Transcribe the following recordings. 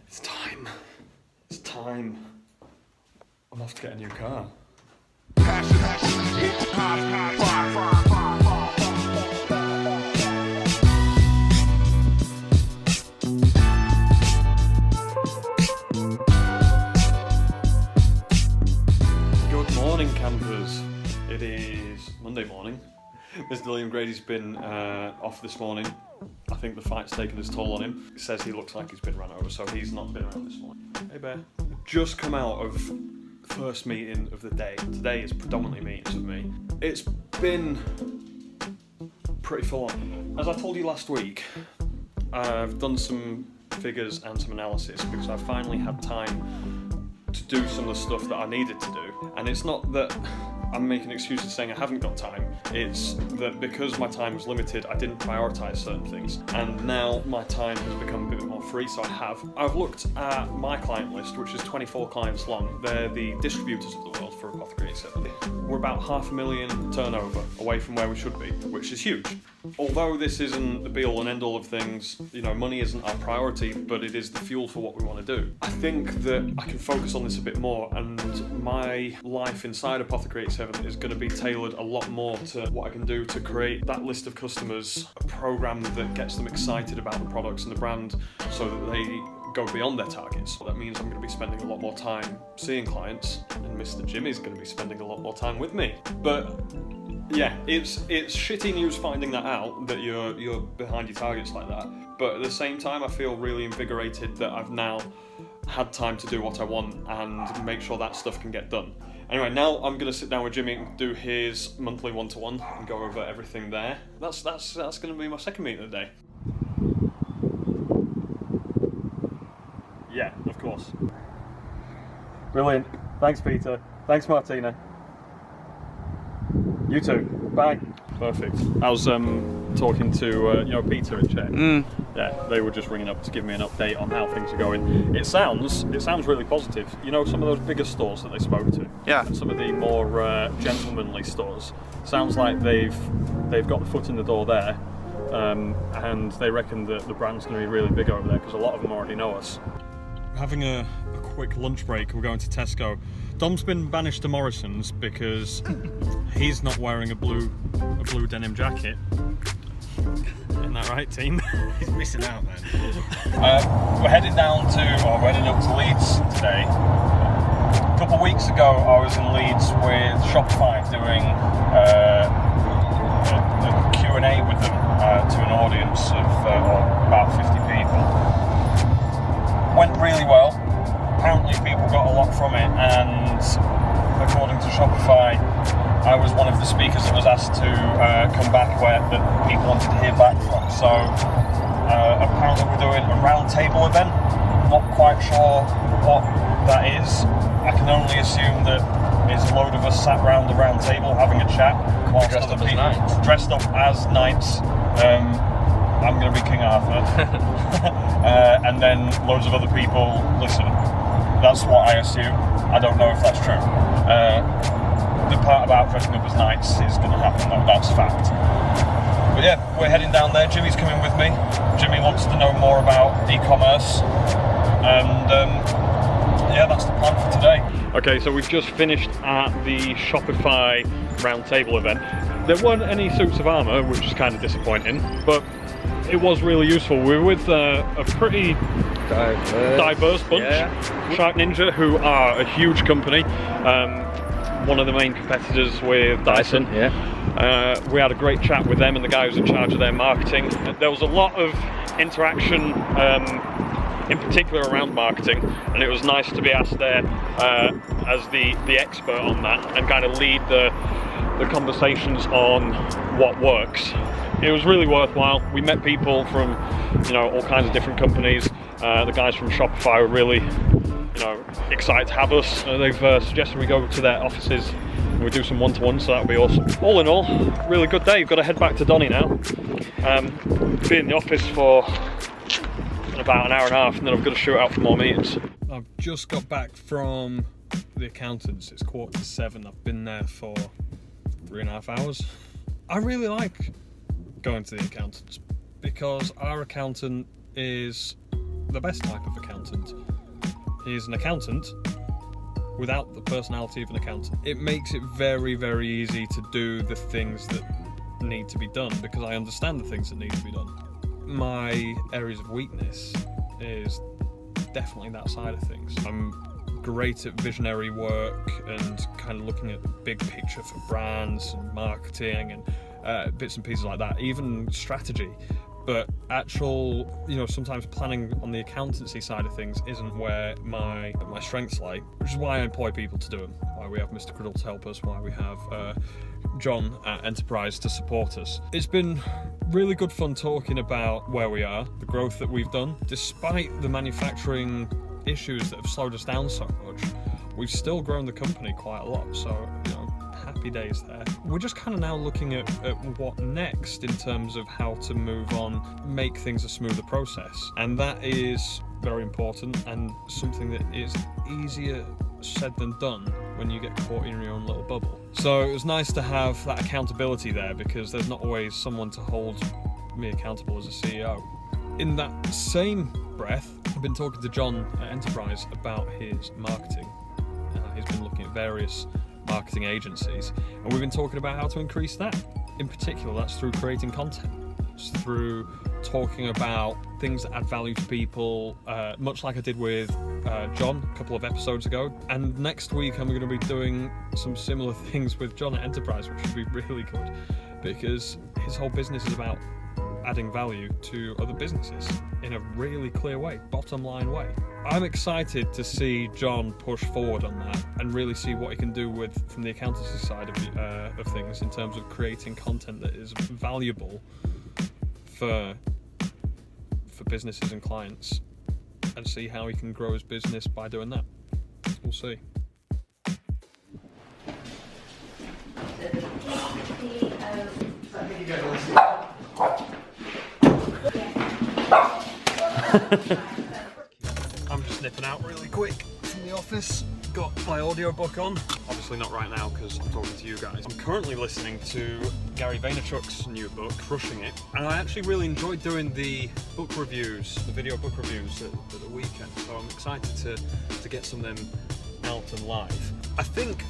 It's time. It's time. I'm off to get a new car. Good morning, campers. It is Monday morning. Mr. Liam Grady's been off this morning. I think the fight's taken its toll on him. He says he looks like he's been run over, so he's not been around this morning. Hey, Bear. Just come out of first meeting of the day. Today is predominantly meetings for me. It's been pretty full on. As I told you last week, I've done some figures and some analysis because I finally had time to do some of the stuff that I needed to do. And it's not that I'm making excuses saying I haven't got time. It's that because my time was limited, I didn't prioritise certain things. And now my time has become a bit more free, so I've looked at my client list, which is 24 clients long. They're the distributors of the world for Apothecary 70. We're about $500,000 turnover away from where we should be, which is huge. Although this isn't the be-all and end-all of things, you know, money isn't our priority, but it is the fuel for what we want to do. I think that I can focus on this a bit more, and my life inside Apothecary 87 is going to be tailored a lot more to what I can do to create that list of customers, a program that gets them excited about the products and the brand so that they go beyond their targets. That means I'm going to be spending a lot more time seeing clients, and Mr. Jimmy's going to be spending a lot more time with me. But yeah, it's shitty news finding that out, that you're behind your targets like that. But at the same time, I feel really invigorated that I've now had time to do what I want and make sure that stuff can get done. Anyway, now I'm going to sit down with Jimmy and do his monthly one-to-one and go over everything there. That's going to be my second meeting of the day. Yeah, of course. Brilliant. Thanks, Peter. Thanks, Martina. You too. Bye. Perfect. I was talking to Peter and Chen. Yeah, they were just ringing up to give me an update on how things are going. It sounds really positive. You know, some of those bigger stores that they spoke to. Yeah. And some of the more gentlemanly stores. Sounds like they've got the foot in the door there, and they reckon that the brand's going to be really big over there because a lot of them already know us. Having a quick lunch break. We're going to Tesco. Dom's been banished to Morrison's because he's not wearing a blue denim jacket. Isn't that right, team? He's missing out, man. We're heading up to Leeds today. A couple of weeks ago, I was in Leeds with Shopify doing a Q&A with them to an audience of about 50 people. Went really well. Apparently people got a lot from it, and according to Shopify, I was one of the speakers that was asked to come back that people wanted to hear back from. So apparently we're doing a round table event. Not quite sure what that is. I can only assume that it's a load of us sat round the round table having a chat whilst other people dressed up as knights. I'm going to be King Arthur. And then loads of other people listen. That's what I assume. I don't know if that's true. The part about dressing up as knights is going to happen, though. That's fact. But yeah, we're heading down there. Jimmy's coming with me. Jimmy wants to know more about e-commerce. And yeah, that's the plan for today. Okay, so we've just finished at the Shopify roundtable event. There weren't any suits of armour, which is kind of disappointing, but it was really useful. We were with a pretty diverse bunch. Yeah. Shark Ninja, who are a huge company, one of the main competitors with Dyson. Yeah. We had a great chat with them and the guy who's in charge of their marketing. There was a lot of interaction, in particular around marketing, and it was nice to be asked there as the expert on that and kind of lead the conversations on what works. It was really worthwhile. We met people from, all kinds of different companies. The guys from Shopify were really, excited to have us. They've suggested we go to their offices and we do some one-to-one, so that'll be awesome. All in all, really good day. We've got to head back to Donny now. Be in the office for about an hour and a half, and then I've got to shoot out for more meetings. I've just got back from the accountants. It's 7:15. I've been there for 3.5 hours. I really like going to the accountants because our accountant is the best type of accountant. He's an accountant without the personality of an accountant. It makes it very, very easy to do the things that need to be done because I understand the things that need to be done. My areas of weakness is definitely that side of things. I'm great at visionary work and kind of looking at the big picture for brands and marketing and bits and pieces like that, even strategy. But actual, sometimes planning on the accountancy side of things isn't where my strengths lie, which is why I employ people to do them, why we have Mr. Criddle to help us, why we have John at Enterprise to support us. It's been really good fun talking about where we are, the growth that we've done. Despite the manufacturing issues that have slowed us down so much, we've still grown the company quite a lot, so happy days there. We're just kind of now looking at what next in terms of how to move on, make things a smoother process, and that is very important and something that is easier said than done when you get caught in your own little bubble. So it was nice to have that accountability there because there's not always someone to hold me accountable as a CEO. In that same breath, I've been talking to John at Enterprise about his marketing. He's been looking at various marketing agencies, and we've been talking about how to increase that. In particular, that's through creating content. It's through talking about things that add value to people, much like I did with John a couple of episodes ago. And next week I'm going to be doing some similar things with John at Enterprise, which would be really good because his whole business is about adding value to other businesses in a really clear way, bottom line way. I'm excited to see John push forward on that and really see what he can do from the accountancy side of things in terms of creating content that is valuable for businesses and clients, and see how he can grow his business by doing that. We'll see. I'm just nipping out really quick from the office. Got my audiobook on. Obviously not right now because I'm talking to you guys. I'm currently listening to Gary Vaynerchuk's new book, Crushing It. And I actually really enjoyed doing the book reviews, the video book reviews at the weekend. So I'm excited to get some of them out and live. I think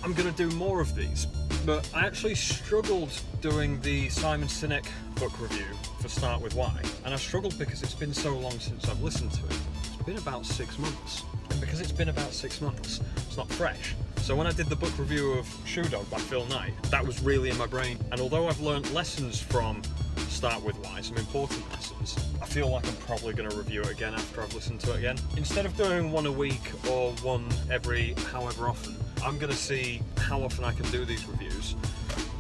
I'm going to do more of these, but I actually struggled doing the Simon Sinek book review for Start With Why. And I struggled because it's been so long since I've listened to it. It's been about 6 months. And because it's been about 6 months, it's not fresh. So when I did the book review of Shoe Dog by Phil Knight, that was really in my brain. And although I've learned lessons from Start With Why, some important lessons, I feel like I'm probably going to review it again after I've listened to it again. Instead of doing one a week or one every however often, I'm going to see how often I can do these reviews,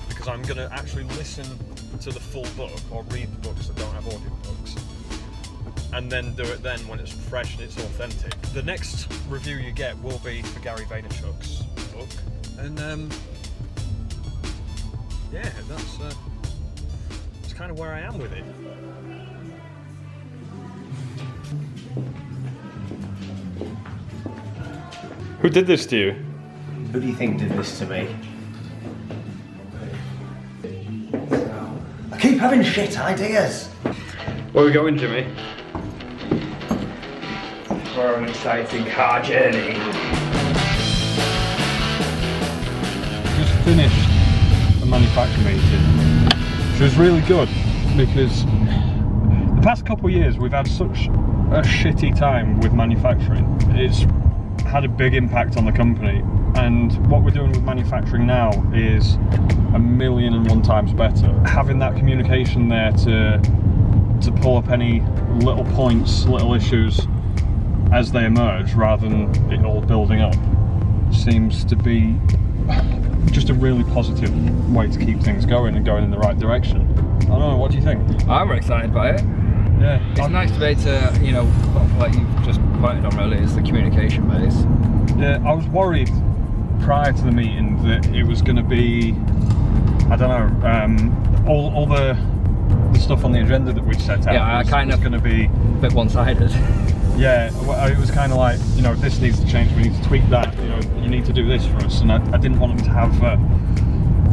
because I'm going to actually listen to the full book or read the books that don't have audiobooks, and then do it then when it's fresh and it's authentic. The next review you get will be for Gary Vaynerchuk's book, and yeah, that's kind of where I am with it. Who did this to you? Who do you think did this to me? I keep having shit ideas. Where are we going, Jimmy? For an exciting car journey. Just finished a manufacturing meeting, which was really good because the past couple of years we've had such a shitty time with manufacturing. It's had a big impact on the company, and what we're doing with manufacturing now is 1,000,001 times better. Having that communication there to pull up any little points, little issues as they emerge, rather than it all building up, seems to be just a really positive way to keep things going and going in the right direction. I don't know, what do you think? I'm excited by it. Yeah, it's nice to be able to, like you've just pointed on really, is the communication base. Yeah, I was worried prior to the meeting that it was going to be, I don't know, all the stuff on the agenda that we'd set out. Yeah, I kind of going to be a bit one-sided. Yeah, it was kind of like, if this needs to change, we need to tweak that. You need to do this for us, and I didn't want them to have,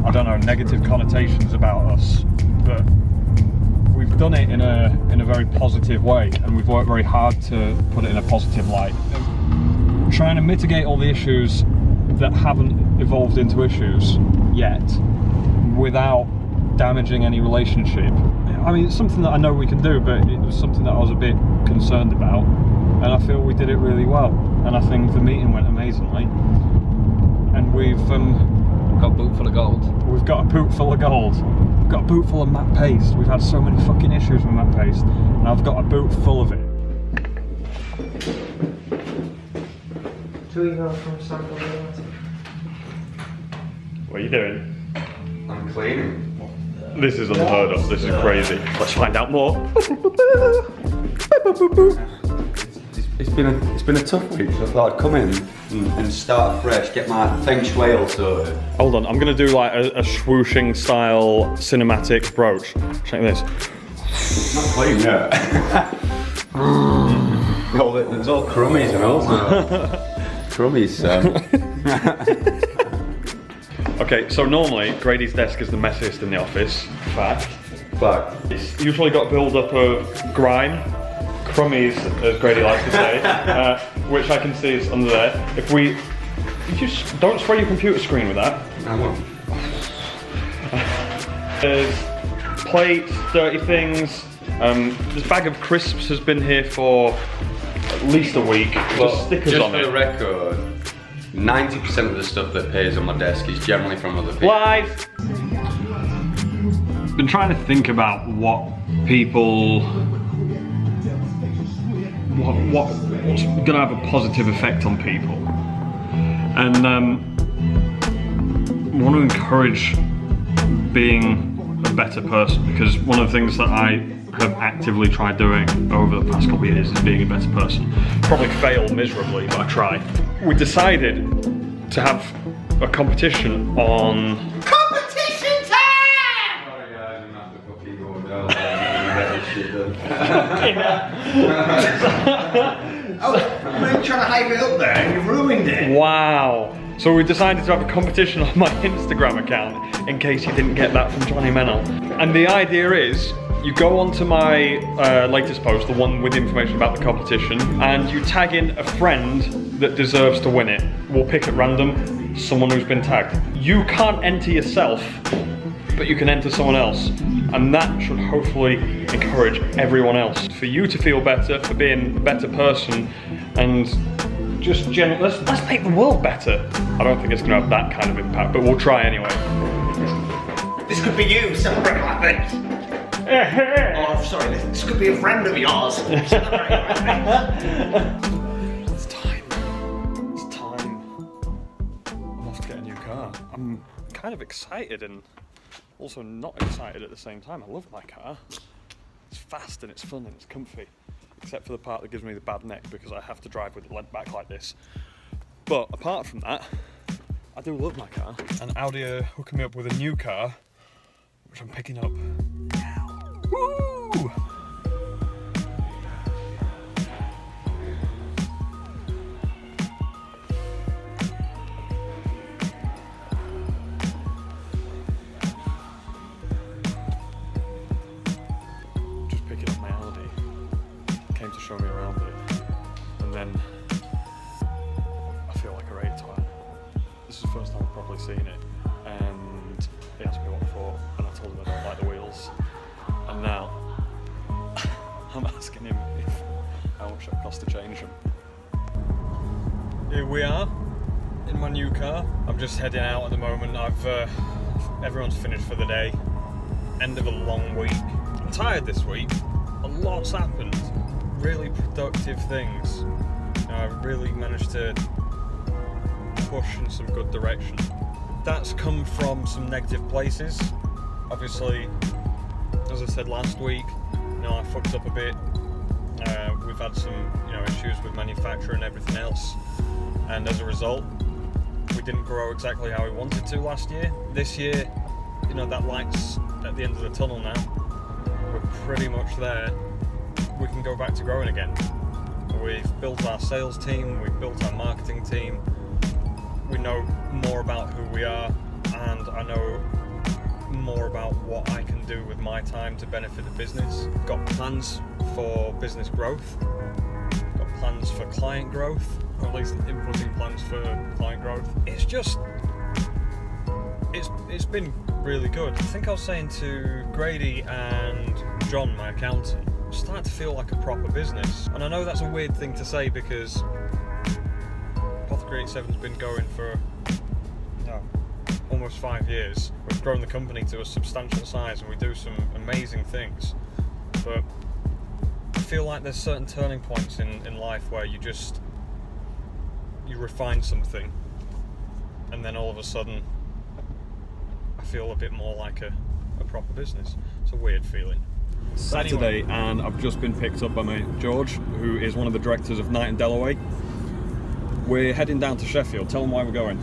I don't know, negative connotations about us. But we've done it in a very positive way, and we've worked very hard to put it in a positive light. Trying to mitigate all the issues that haven't evolved into issues yet, without damaging any relationship. I mean, it's something that I know we can do, but it was something that I was a bit concerned about, and I feel we did it really well. And I think the meeting went amazingly, and we've got a boot full of gold. We've got a boot full of gold. We've got a boot full of Matt Paste. We've had so many fucking issues with Matt Paste, and I've got a boot full of it. 2 emails from Sam. What are you doing? I'm cleaning. This is unheard of. This is crazy. Let's find out more. It's been a tough week, so I thought I'd come in and start fresh, get my feng shui all sorted. Hold on, I'm gonna do like a swooshing style cinematic brooch. Check this. Not clean yet. There's all crummies and all sorts. Crummies, Okay, so normally Grady's desk is the messiest in the office. Fact. It's usually got a build up of grime, crummies, as Grady likes to say, which I can see is under there. If we, you just don't spray your computer screen with that. I won't. There's plates, dirty things. This bag of crisps has been here for at least a week. Just stickers just on for it. the record, 90% of the stuff that appears on my desk is generally from other people. Live! Been trying to think about what people, what's gonna have a positive effect on people, and want to encourage being a better person, because one of the things that I have actively tried doing over the past couple of years is being a better person. Probably fail miserably, but I try. We decided to have a competition on... Competition time! Sorry guys, I'm not the fucking going down there and get this shit done. Oh, I'm trying to hype it up there and you've ruined it. Wow. So we decided to have a competition on my Instagram account, in case you didn't get that from Johnny Mennell. And the idea is, you go onto my latest post, the one with information about the competition, and you tag in a friend that deserves to win it. We'll pick at random someone who's been tagged. You can't enter yourself, but you can enter someone else. And that should hopefully encourage everyone else. For you to feel better, for being a better person, and just let's make the world better. I don't think it's gonna have that kind of impact, but we'll try anyway. This could be you celebrating like this. Oh, sorry, this could be a friend of yours. Celebrating like this. It's time. It's time. I'm off to get a new car. I'm kind of excited and also not excited at the same time. I love my car. It's fast and it's fun and it's comfy. Except for the part that gives me the bad neck because I have to drive with it leant back like this. But apart from that, I do love my car. And Audi are hooking me up with a new car, which I'm picking up now. Woo! Just picking up my Audi. Came to show me around it, and then I feel like a right twat. This is the first time I've properly seen it, and he asked me what for, and I told him I don't like the wheels, and now I'm asking him how much it costs to change them. Here we are in my new car. I'm just heading out at the moment. Everyone's finished for the day. End of a long week. I'm tired this week. A lot's happened. Really productive things. I really managed to push in some good direction. That's come from some negative places. Obviously, as I said last week, I fucked up a bit. We've had some, issues with manufacture and everything else, and as a result, we didn't grow exactly how we wanted to last year. This year, that light's at the end of the tunnel now. We're pretty much there. We can go back to growing again. We've built our sales team, we've built our marketing team. We know more about who we are, and I know more about what I can do with my time to benefit the business. Got plans for business growth. Got plans for client growth, or at least inputting plans for client growth. It's just, it's been really good. I think I was saying to Grady and John, my accountant, it's starting to feel like a proper business. And I know that's a weird thing to say because Apothecary 87's been going for almost 5 years. We've grown the company to a substantial size and we do some amazing things. But I feel like there's certain turning points in life where you refine something and then all of a sudden I feel a bit more like a proper business. It's a weird feeling. Saturday, and I've just been picked up by my mate George, who is one of the directors of Night in Dellaway. We're heading down to Sheffield. Tell them why we're going.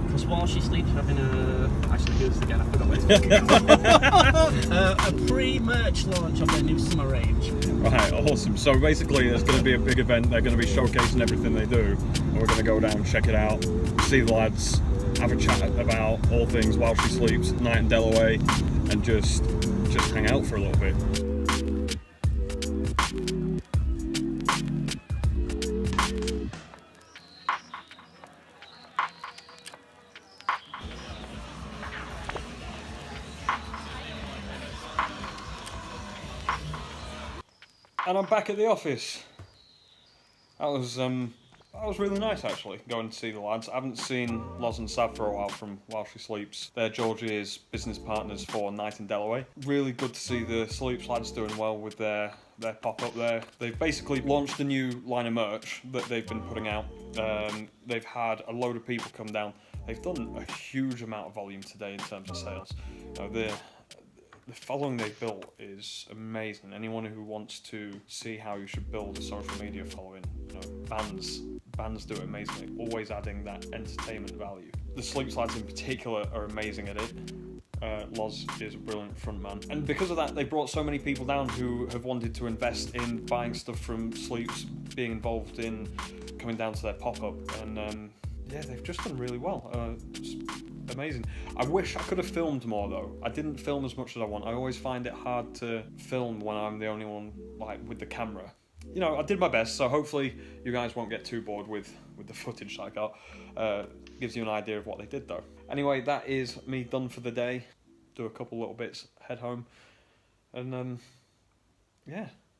Because while she sleeps, having actually do this again, I forgot what it's called. A pre-merch launch of their new summer range. Right, awesome. So basically there's going to be a big event. They're going to be showcasing everything they do, and we're going to go down, check it out, see the lads, have a chat about all things while she sleeps, Night in Dellaway, and just hang out for a little bit. And I'm back at the office. That was really nice actually, going to see the lads. I haven't seen Loz and Sav for a while from While She Sleeps. They're George's business partners for Night in Dellaway. Really good to see the Sleeps lads doing well with their pop-up there. They've basically launched a new line of merch that they've been putting out. They've had a load of people come down. They've done a huge amount of volume today in terms of sales. The following they've built is amazing. Anyone who wants to see how you should build a social media following, bands do it amazingly, always adding that entertainment value. The Sleeps lads in particular are amazing at it. Loz is a brilliant frontman. And because of that, they brought so many people down who have wanted to invest in buying stuff from Sleeps, being involved in coming down to their pop-up. And they've just done really well. It's amazing. I wish I could have filmed more though. I didn't film as much as I want. I always find it hard to film when I'm the only one with the camera. I did my best, so hopefully you guys won't get too bored with the footage I got. Gives you an idea of what they did though. Anyway, that is me done for the day. Do a couple little bits, head home, and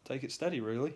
take it steady really.